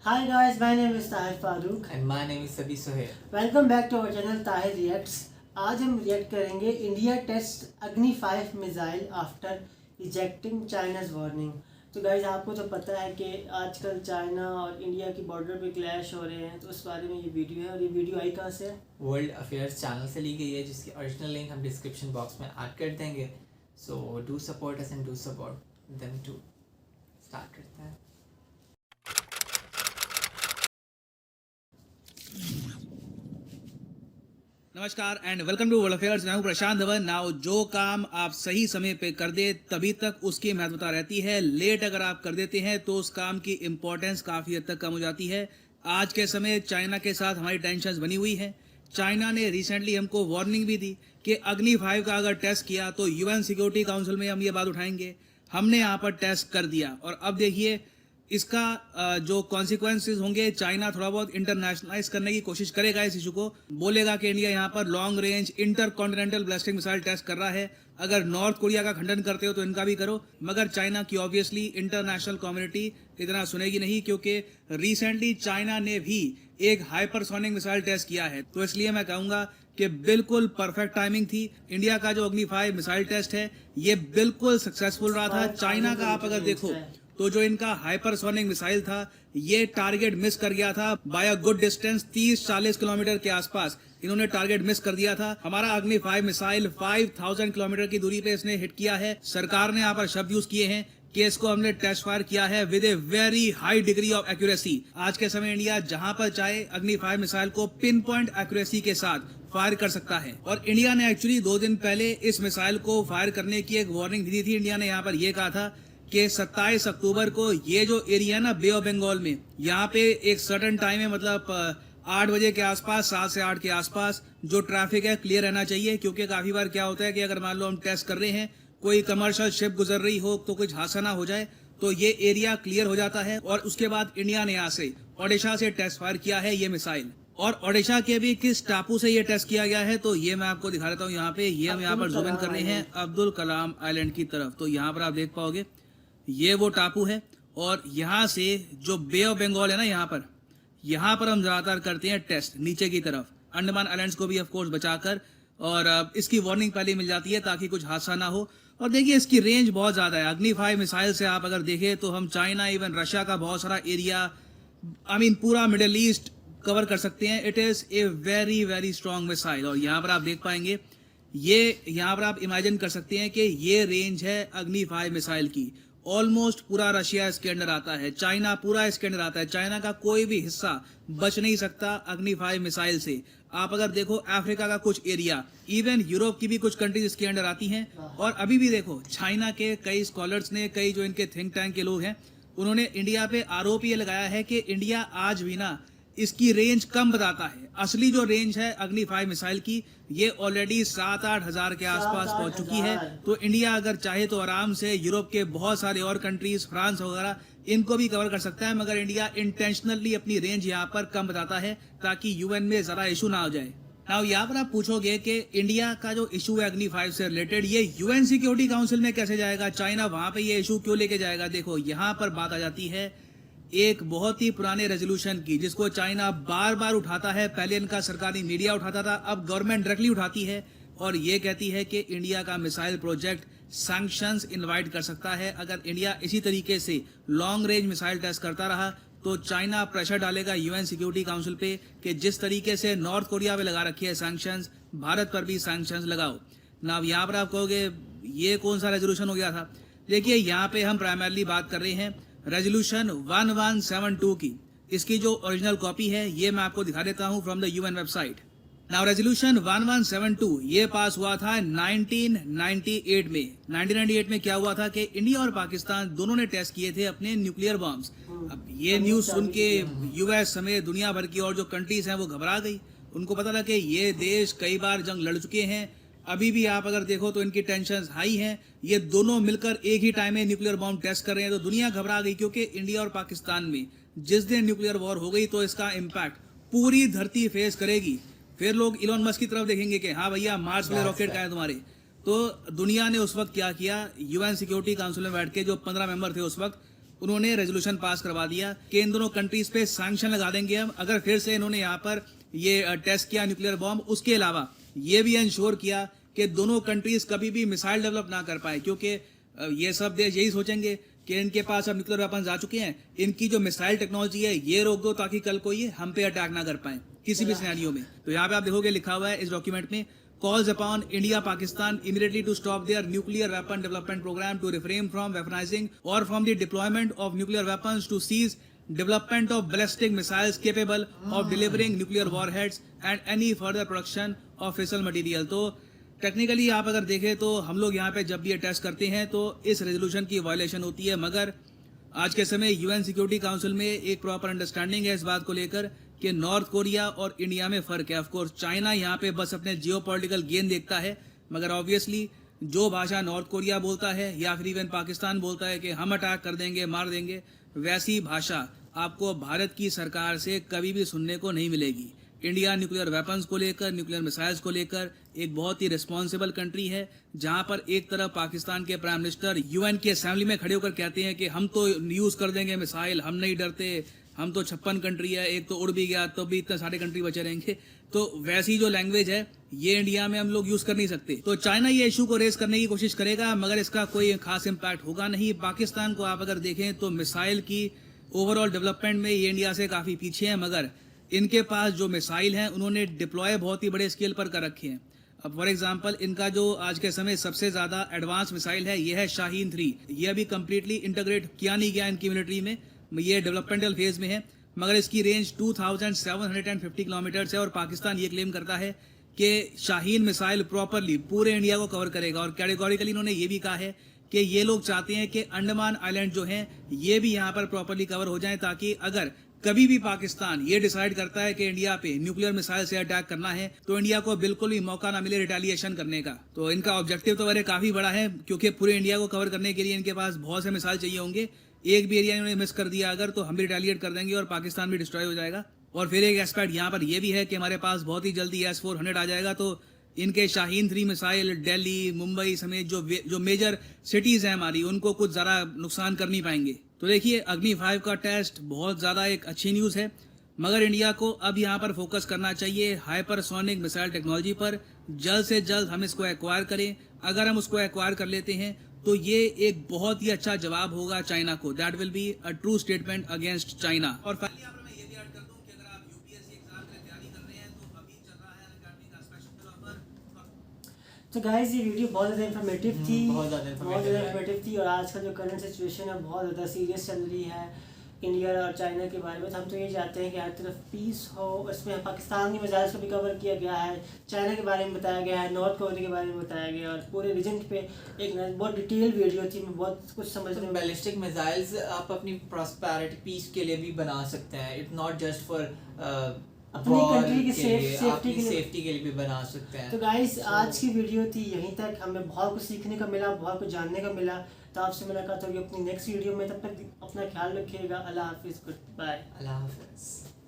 Hi guys, my name is Tahir Farooq. And my name is Sabi Sohail. Welcome back to our channel Tahir Reacts. आज हम react करेंगे India test अग्नि 5 missile after rejecting China's warning. तो guys आपको तो पता है कि आजकल चाइना और इंडिया की बॉर्डर पे क्लैश हो रहे हैं, तो उस बारे में ये वीडियो है। और ये वीडियो आई कहाँ से है? वर्ल्ड अफेयर्स चैनल से ली गई है, जिसकी ओरिजिनल लिंक हम डिस्क्रिप्शन बॉक्स में ऐड कर देंगे। So do support us and do support them too. Start करते हैं। नमस्कार and welcome to world affairs. मैं हूं प्रशांत धवन। नाउ जो काम आप सही समय पे कर दे तभी तक उसकी महत्वता रहती है। लेट अगर आप कर देते हैं तो उस काम की इम्पोर्टेंस काफ़ी हद तक कम हो जाती है। आज के समय चाइना के साथ हमारी टेंशन बनी हुई है। चाइना ने रिसेंटली हमको वार्निंग भी दी कि अग्नि 5 का अगर टेस्ट किया तो यूएन सिक्योरिटी काउंसिल में हम ये बात उठाएंगे। हमने यहाँ पर टेस्ट कर दिया और अब देखिए इसका जो कॉन्सिक्वेंसेस होंगे, चाइना थोड़ा बहुत इंटरनेशनलाइज करने की कोशिश करेगा इस इशू को। बोलेगा कि इंडिया यहाँ पर long range intercontinental ballistic missile test कर रहा है। अगर नॉर्थ कोरिया का खंडन करते हो तो इनका भी करो, मगर चाइना की ऑब्वियसली इंटरनेशनल कम्युनिटी इतना सुनेगी नहीं, क्योंकि रिसेंटली चाइना ने भी एक हाइपरसोनिक मिसाइल टेस्ट किया है। तो इसलिए मैं कहूंगा कि बिल्कुल परफेक्ट टाइमिंग थी। इंडिया का जो अग्नि 5 मिसाइल टेस्ट है ये बिल्कुल सक्सेसफुल रहा था। चाइना का आप अगर देखो तो जो इनका हाइपरसोनिक मिसाइल था ये टारगेट मिस कर गया था by a good distance. 30-40 kilometre के आसपास इन्होंने टारगेट मिस कर दिया था। हमारा अग्नि 5 मिसाइल 5000 किलोमीटर की दूरी पे इसने हिट किया है। सरकार ने यहाँ पर शब्द यूज किए हैं कि इसको हमने टेस्ट फायर किया है with a very high degree of accuracy. आज के समय इंडिया जहां पर चाहे अग्नि 5 मिसाइल को पिन पॉइंट एक्यूरेसी के साथ फायर कर सकता है। और इंडिया ने एक्चुअली 2 दिन पहले इस मिसाइल को फायर करने की एक वार्निंग दी थी। इंडिया ने यहाँ पर यह कहा था कि 27 अक्टूबर को ये जो एरिया है ना बे ऑफ बंगाल में, यहाँ पे एक सर्टेन टाइम है, मतलब 8 बजे के आसपास, 7 से 8 के आसपास जो ट्रैफिक है क्लियर रहना चाहिए। क्योंकि काफी बार क्या होता है कि अगर मान लो हम टेस्ट कर रहे हैं, कोई कमर्शियल शिप गुजर रही हो तो कुछ हादसा ना हो जाए, तो ये एरिया क्लियर हो जाता है। और उसके बाद इंडिया ने यहाँ से ओडिशा से टेस्ट फायर किया है ये मिसाइल। और ओडिशा के भी किस टापू से ये टेस्ट किया गया है तो ये मैं आपको दिखा देता हूँ। यहाँ पे ये हम यहाँ पर जूम इन कर रहे हैं अब्दुल कलाम आइलैंड की तरफ। तो यहाँ पर आप देख पाओगे ये वो टापू है और यहाँ से जो बे ऑफ बंगाल है ना, यहाँ पर हम ज्यादातर करते हैं टेस्ट नीचे की तरफ, अंडमान आइलैंड्स को भी ऑफ कोर्स बचाकर। और इसकी वार्निंग पहले मिल जाती है ताकि कुछ हादसा ना हो। और देखिए इसकी रेंज बहुत ज्यादा है। अग्नि 5 मिसाइल से आप अगर देखें तो हम चाइना, इवन रशिया का बहुत सारा एरिया, पूरा मिडिल ईस्ट कवर कर सकते हैं। It is a very very strong missile. और यहाँ पर आप देख पाएंगे, ये यहाँ पर आप इमेजिन कर सकते हैं कि ये रेंज है अग्नि 5 मिसाइल की। ऑलमोस्ट पूरा रशिया इसके अंडर आता है, चाइना पूरा इसके अंडर आता है। चाइना का कोई भी हिस्सा बच नहीं सकता अग्नि 5 मिसाइल से। आप अगर देखो अफ्रीका का कुछ एरिया, इवन यूरोप की भी कुछ कंट्रीज इसके अंडर आती हैं। और अभी भी देखो चाइना के कई स्कॉलर्स ने, कई जो इनके थिंक टैंक के लोग हैं, उन्होंने इंडिया पे आरोप ये लगाया है कि इंडिया आज भी ना इसकी रेंज कम बताता है। असली जो रेंज है अग्नि 5 मिसाइल की ये ऑलरेडी 7-8 हजार के आसपास पहुंच चुकी है। तो इंडिया अगर चाहे तो आराम से यूरोप के बहुत सारे और कंट्रीज, फ्रांस वगैरह, इनको भी कवर कर सकता है। मगर इंडिया इंटेंशनली अपनी रेंज यहाँ पर कम बताता है ताकि यूएन में जरा इशू ना हो जाए। नाउ यहाँ पर आप पूछोगे कि इंडिया का जो इशू है अग्नि 5 से रिलेटेड, ये यूएन सिक्योरिटी काउंसिल में कैसे जाएगा? चाइना वहां पे ये इशू क्यों लेके जाएगा? देखो यहाँ पर बात आ जाती है एक बहुत ही पुराने रेजोल्यूशन की, जिसको चाइना बार बार उठाता है। पहले इनका सरकारी मीडिया उठाता था, अब गवर्नमेंट डायरेक्टली उठाती है और ये कहती है कि इंडिया का मिसाइल प्रोजेक्ट सैंक्शंस इनवाइट कर सकता है। अगर इंडिया इसी तरीके से लॉन्ग रेंज मिसाइल टेस्ट करता रहा तो चाइना प्रेशर डालेगा यूएन सिक्योरिटी काउंसिल पे कि जिस तरीके से नॉर्थ कोरिया पे लगा रखी है सैंक्शंस, भारत पर भी सैंक्शंस लगाओ ना। यहाँ पर आप कहोगे ये कौन सा रेजोल्यूशन हो गया था? देखिए यहाँ पे हम प्राइमरली बात कर रहे हैं रेजोल्यूशन 1172 की। इसकी जो ओरिजिनल कॉपी है ये मैं आपको दिखा देता हूं from the UN website. Now resolution 1172 ये पास हुआ था 1998 में। 1998 में क्या हुआ था कि इंडिया और पाकिस्तान दोनों ने टेस्ट किए थे अपने न्यूक्लियर बॉम्ब्स। अब ये न्यूज सुन के यूएस समेत दुनिया भर की और जो कंट्रीज हैं वो घबरा गई। उनको पता था कि ये देश कई बार जंग लड़ चुके हैं। अभी भी आप अगर देखो तो इनकी टेंशन हाई हैं। ये दोनों मिलकर एक ही टाइम में न्यूक्लियर बॉम्ब टेस्ट कर रहे हैं, तो दुनिया घबरा गई। क्योंकि इंडिया और पाकिस्तान में जिस दिन न्यूक्लियर वॉर हो गई तो इसका इम्पैक्ट पूरी धरती फेस करेगी। फिर लोग इलॉन मस्क की तरफ देखेंगे कि हाँ भैया मार्स वाले रॉकेट का है तुम्हारे। तो दुनिया ने उस वक्त क्या किया, यूएन सिक्योरिटी काउंसिल में बैठ के जो 15 मेंबर थे उस वक्त, उन्होंने रेजोल्यूशन पास करवा दिया कि इन दोनों कंट्रीज पे सैंक्शन लगा देंगे हम अगर फिर से इन्होंने यहाँ पर ये टेस्ट किया न्यूक्लियर बॉम्ब। उसके अलावा ये भी इंश्योर किया कि दोनों कंट्रीज कभी भी मिसाइल डेवलप ना कर पाए, क्योंकि ये सब देश यही सोचेंगे कि इनके पास अब न्यूक्लियर वेपन्स आ चुके हैं, इनकी जो मिसाइल टेक्नोलॉजी है ये रोक दो ताकि कल को ये हम पे अटैक ना कर पाए किसी भी सिनेरियो में। तो यहाँ पे आप देखोगे लिखा हुआ है इस डॉक्यूमेंट में, calls upon India Pakistan immediately to stop their nuclear weapon development program, to refrain from weaponizing or from the deployment of nuclear weapons, to cease development of ballistic missiles capable of delivering nuclear warheads and any further production of fissile material। तो technically आप अगर देखें तो हम लोग यहाँ पे जब भी ये टेस्ट करते हैं तो इस रेजोल्यूशन की वायलेशन होती है, मगर आज के समय यूएन सिक्योरिटी काउंसिल में एक प्रॉपर अंडरस्टैंडिंग है इस बात को लेकर कि नॉर्थ कोरिया और इंडिया में फर्क है। ऑफकोर्स चाइना यहाँ पे बस अपने जियोपॉलिटिकल गेन देखता है, मगर ऑब्वियसली जो भाषा नॉर्थ कोरिया बोलता है या फिर इवन पाकिस्तान बोलता है कि हम अटैक कर देंगे, मार देंगे, वैसी भाषा आपको भारत की सरकार से कभी भी सुनने को नहीं मिलेगी। इंडिया न्यूक्लियर वेपन्स को लेकर, न्यूक्लियर मिसाइल्स को लेकर एक बहुत ही रिस्पॉन्सिबल कंट्री है, जहां पर एक तरफ पाकिस्तान के प्राइम मिनिस्टर यूएन की असेंबली में खड़े होकर कहते हैं कि हम तो यूज कर देंगे मिसाइल, हम नहीं डरते, हम तो 56 कंट्री है, एक तो उड़ भी गया तो भी इतने सारे कंट्री बचे रहेंगे। तो वैसी जो लैंग्वेज है ये इंडिया में हम लोग यूज कर नहीं सकते। तो चाइना ये इशू को रेज करने की कोशिश करेगा, मगर इसका कोई खास इम्पैक्ट होगा नहीं। पाकिस्तान को आप अगर देखें तो मिसाइल की ओवरऑल डेवलपमेंट में ये इंडिया से काफी पीछे है, मगर इनके पास जो मिसाइल हैं उन्होंने डिप्लॉय बहुत ही बड़े स्केल पर कर रखे हैं। अब फॉर एग्जांपल इनका जो आज के समय सबसे ज्यादा एडवांस मिसाइल है ये है शाहीन 3। ये अभी कंप्लीटली इंटीग्रेट किया नहीं गया इनकी मिलिट्री में, ये डेवलपमेंटल फेज में है, मगर इसकी रेंज 2750 किलोमीटर है और पाकिस्तान ये क्लेम करता है कि शाहीन मिसाइल प्रॉपरली पूरे इंडिया को कवर करेगा। और कैटेगोरिकली इन्होंने ये भी कहा है कि ये लोग चाहते हैं कि अंडमान आइलैंड जो हैं ये भी यहाँ पर प्रॉपरली कवर हो जाएं, ताकि अगर कभी भी पाकिस्तान ये डिसाइड करता है कि इंडिया पे न्यूक्लियर मिसाइल से अटैक करना है तो इंडिया को बिल्कुल भी मौका ना मिले रिटेलिएशन करने का। तो इनका ऑब्जेक्टिव तो काफी बड़ा है, क्योंकि पूरे इंडिया को कवर करने के लिए इनके पास बहुत से मिसाइल चाहिए होंगे। एक भी एरिया इन्होंने मिस कर दिया अगर तो हम भी रिटेलिएट कर देंगे और पाकिस्तान भी डिस्ट्रॉय हो जाएगा। और फिर एक एस्पेक्ट यहाँ पर यह भी है कि हमारे पास बहुत ही जल्दी S-400 आ जाएगा, तो इनके शाहीन 3 मिसाइल दिल्ली, मुंबई समेत जो मेजर सिटीज हैं हमारी, उनको कुछ ज़्यादा नुकसान कर नहीं पाएंगे। तो देखिए अग्नि 5 का टेस्ट बहुत ज़्यादा एक अच्छी न्यूज़ है, मगर इंडिया को अब यहाँ पर फोकस करना चाहिए हाइपरसोनिक मिसाइल टेक्नोलॉजी पर। जल्द से जल्द हम इसको एक्वायर करें। अगर हम उसको एक्वायर कर लेते हैं तो ये एक बहुत ही अच्छा जवाब होगा चाइना को। That will be a true statement against China. और फाइनली यहाँ पर मैं ये भी ऐड कर दूं कि अगर आप यूपीएससी एग्जाम के लिए तैयारी कर रहे हैं तो अभी चल रहा है अनअकैडमी का स्पेशल ऑफर। तो गाइस ये वीडियो बहुत ज़्यादा इन्फॉर्मेटिव थी, बहुत ज़्यादा इन्फॉर्मेटिव थी। और आज का जो करंट सिचुएशन है बहुत ज़्यादा सीरियस चल रही है इंडिया और चाइना के बारे में। तो हम तो ये चाहते हैं कि हर तरफ पीस हो। इसमें पाकिस्तान की मिसाइल्स को भी कवर किया गया है, चाइना के बारे में बताया गया है, नॉर्थ कोरिया के बारे में बताया गया, और पूरे रीजन पे एक बहुत डिटेल वीडियो थी। मैं बहुत कुछ समझने में बैलिस्टिक मिसाइल्स आप अपनी प्रॉस्पेरिटी पीस के लिए भी बना सकते हैं। इट्स नॉट जस्ट फॉर अपनी कंट्री की सेफ्टी के लिए भी बना सकते हैं। तो गाइस आज की वीडियो थी यहीं तक। हमें बहुत कुछ सीखने का मिला, बहुत कुछ जानने का मिला। तो आपसे मुलाकात होगी अपनी नेक्स्ट वीडियो में। तब तक अपना ख्याल रखिएगा। अल्लाह हाफिज़, गुड बाय। अल्लाह हाफिज़।